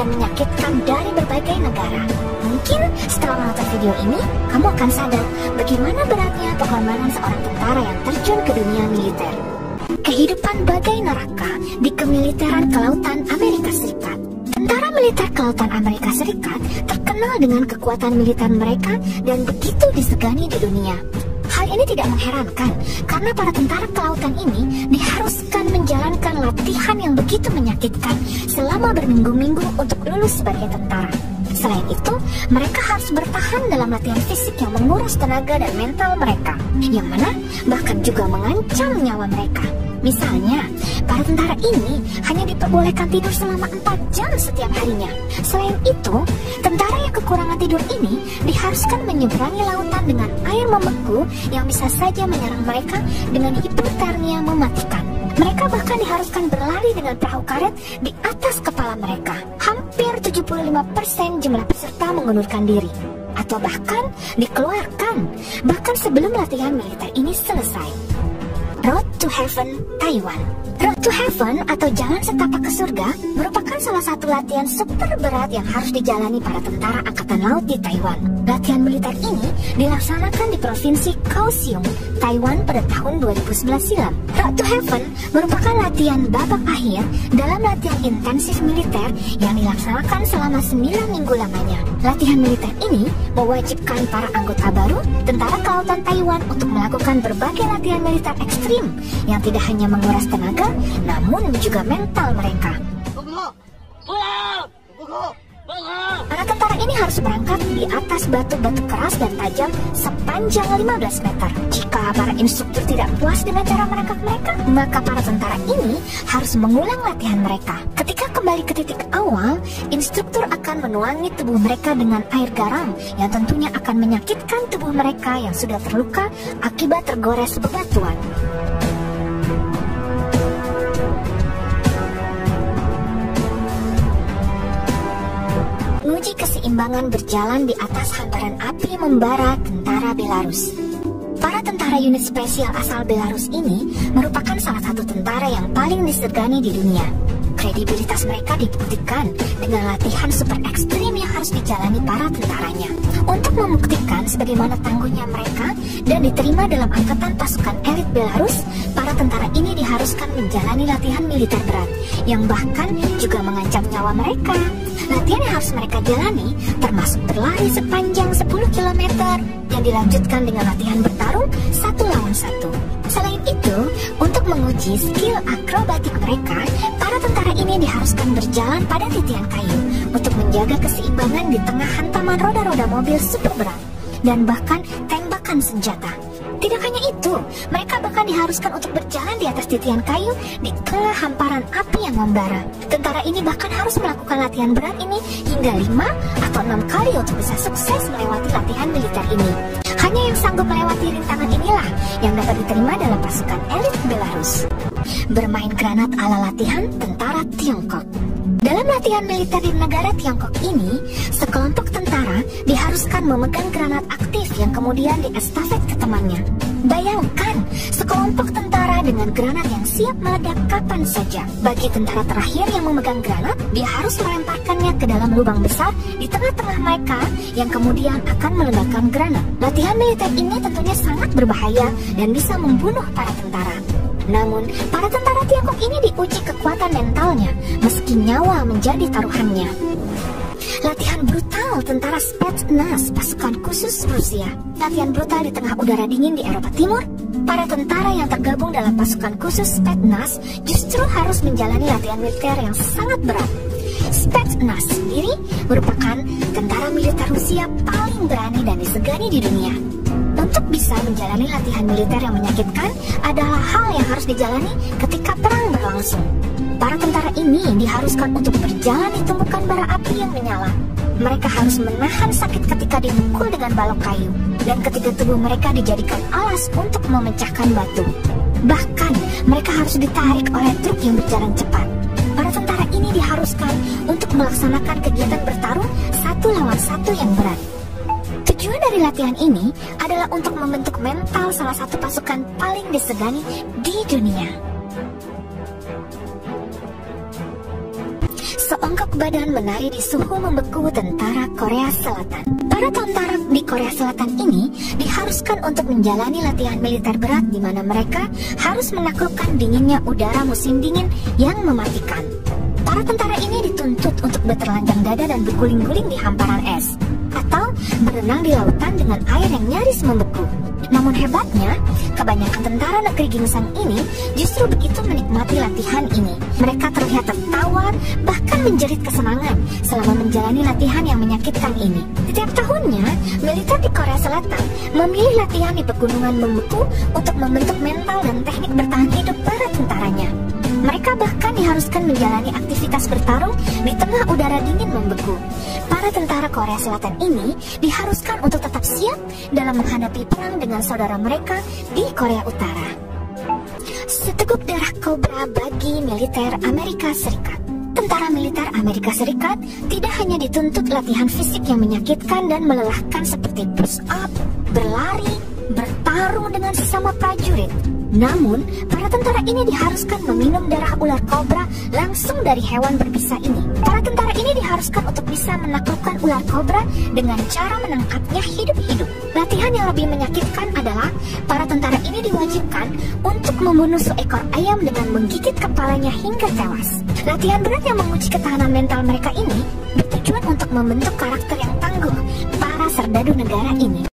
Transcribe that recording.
dan menyakitkan dari berbagai negara. Mungkin setelah menonton video ini, kamu akan sadar bagaimana beratnya pengorbanan seorang tentara yang terjun ke dunia militer. Kehidupan bagai neraka di kemiliteran kelautan Amerika Serikat. Tentara militer kelautan Amerika Serikat terkenal dengan kekuatan militer mereka dan begitu disegani di dunia. Hal ini tidak mengherankan karena para tentara kelautan ini diharuskan menjalankan latihan yang begitu menyakitkan selama berminggu-minggu untuk lulus sebagai tentara. Selain itu, mereka harus bertahan dalam latihan fisik yang menguras tenaga dan mental mereka, yang mana bahkan juga mengancam nyawa mereka. Misalnya, para tentara ini hanya diperbolehkan tidur selama 4 jam setiap harinya. Selain itu, tentara yang kekurangan tidur ini diharuskan menyeberangi lautan dengan air membeku yang bisa saja menyerang mereka dengan hipotermia mematikan. Mereka bahkan diharuskan berlari dengan perahu karet di atas kepala mereka. Hampir 75% jumlah peserta mengundurkan diri atau bahkan dikeluarkan bahkan sebelum latihan militer ini selesai. Road to Heaven, Taiwan. Road to Heaven atau Jalan Setapak ke Surga merupakan salah satu latihan super berat yang harus dijalani para tentara Angkatan Laut di Taiwan. Latihan militer ini dilaksanakan di Provinsi Kaohsiung, Taiwan pada tahun 2011 silam. Road to Heaven merupakan latihan babak akhir dalam latihan intensif militer yang dilaksanakan selama 9 minggu lamanya. Latihan militer ini mewajibkan para anggota baru tentara kelautan Taiwan untuk melakukan berbagai latihan militer ekstrim yang tidak hanya menguras tenaga, namun juga mental mereka. Para tentara ini harus berangkat di atas batu-batu keras dan tajam sepanjang 15 meter. Jika para instruktur tidak puas dengan cara mereka, maka para tentara ini harus mengulang latihan mereka. Ketika kembali ke titik awal, instruktur akan menuangi tubuh mereka dengan air garam yang tentunya akan menyakitkan tubuh mereka yang sudah terluka akibat tergores bebatuan. Uji keseimbangan berjalan di atas hamparan api membara tentara Belarus. Para tentara unit spesial asal Belarus ini merupakan salah satu tentara yang paling disegani di dunia. Kredibilitas mereka dibuktikan dengan latihan super ekstrim yang harus dijalani para tentaranya. Untuk membuktikan sebagaimana tangguhnya mereka dan diterima dalam angkatan pasukan elit Belarus, para tentara ini diharuskan menjalani latihan militer berat yang bahkan juga mengancam nyawa mereka. Latihan yang harus mereka jalani termasuk berlari sepanjang 10 km yang dilanjutkan dengan latihan bertarung 1 lawan 1. Selain itu, untuk menguji skill akrobatik mereka, para tentara ini diharuskan berjalan pada titian kayu untuk menjaga keseimbangan di tengah hantaman roda-roda mobil super berat dan bahkan tembakan senjata. Tidak hanya itu, mereka bahkan diharuskan untuk berjalan di atas titian kayu di tengah hamparan api yang membara. Tentara ini bahkan harus melakukan latihan berat ini hingga 5 atau 6 kali untuk bisa sukses melewati latihan militer ini. Hanya yang sanggup melewati rintangan inilah yang dapat diterima dalam pasukan elit Belarus. Bermain granat ala latihan tentara Tiongkok. Dalam latihan militer di negara Tiongkok ini, sekelompok tentara diharuskan memegang granat aktif yang kemudian diestafet ke temannya. Bayangkan, sekelompok tentara dengan granat yang siap meledak kapan saja. Bagi tentara terakhir yang memegang granat, dia harus melemparkannya ke dalam lubang besar di tengah-tengah mereka yang kemudian akan meledakkan granat. Latihan militer ini tentunya sangat berbahaya dan bisa membunuh para tentara. Namun, para tentara Tiongkok ini diuji kekuatan mentalnya meski nyawa menjadi taruhannya. Latihan brutal tentara Spetsnaz pasukan khusus Rusia. Latihan brutal di tengah udara dingin di Eropa Timur. Para tentara yang tergabung dalam pasukan khusus Spetsnaz justru harus menjalani latihan militer yang sangat berat. Spetsnaz sendiri merupakan tentara militer Rusia paling berani dan disegani di dunia. Untuk bisa menjalani latihan militer yang menyakitkan adalah hal yang harus dijalani ketika perang berlangsung. Para tentara ini diharuskan untuk berjalan di tumpukan bara api yang menyala. Mereka harus menahan sakit ketika dipukul dengan balok kayu dan ketika tubuh mereka dijadikan alas untuk memecahkan batu. Bahkan mereka harus ditarik oleh truk yang berjalan cepat. Para tentara ini diharuskan untuk melaksanakan kegiatan bertarung 1 lawan 1 yang berat. Tujuan dari latihan ini adalah untuk membentuk mental salah satu pasukan paling disegani di dunia. seonggok badan menari di suhu membeku tentara Korea Selatan. Para tentara di Korea Selatan ini diharuskan untuk menjalani latihan militer berat di mana mereka harus menaklukkan dinginnya udara musim dingin yang mematikan. Para tentara ini dituntut untuk bertelanjang dada dan berguling-guling di hamparan es, atau berenang di lautan dengan air yang nyaris membeku. Namun hebatnya, kebanyakan tentara negeri gingsang ini justru begitu menikmati latihan ini. Mereka terlihat tertawa, bahkan menjerit kesenangan selama menjalani latihan yang menyakitkan ini. Setiap tahunnya, militer di Korea Selatan memilih latihan di pegunungan membeku untuk membentuk mental dan teknik bertahan hidup para tentaranya. Mereka bahkan diharuskan menjalani aktivitas bertarung di tengah udara dingin membeku. Para tentara Korea Selatan ini diharuskan untuk tetap siap dalam menghadapi perang dengan saudara mereka di Korea Utara. Seteguk darah kobra bagi militer Amerika Serikat. Tentara militer Amerika Serikat tidak hanya dituntut latihan fisik yang menyakitkan dan melelahkan seperti push up, berlari, bertarung dengan sesama prajurit. Namun, para tentara ini diharuskan meminum darah ular kobra langsung dari hewan berbisa ini. Para tentara ini diharuskan untuk bisa menaklukkan ular kobra dengan cara menangkapnya hidup-hidup. Latihan yang lebih menyakitkan adalah para tentara ini diwajibkan untuk membunuh seekor ayam dengan menggigit kepalanya hingga tewas. Latihan berat yang menguji ketahanan mental mereka ini bertujuan untuk membentuk karakter yang tangguh para serdadu negara ini.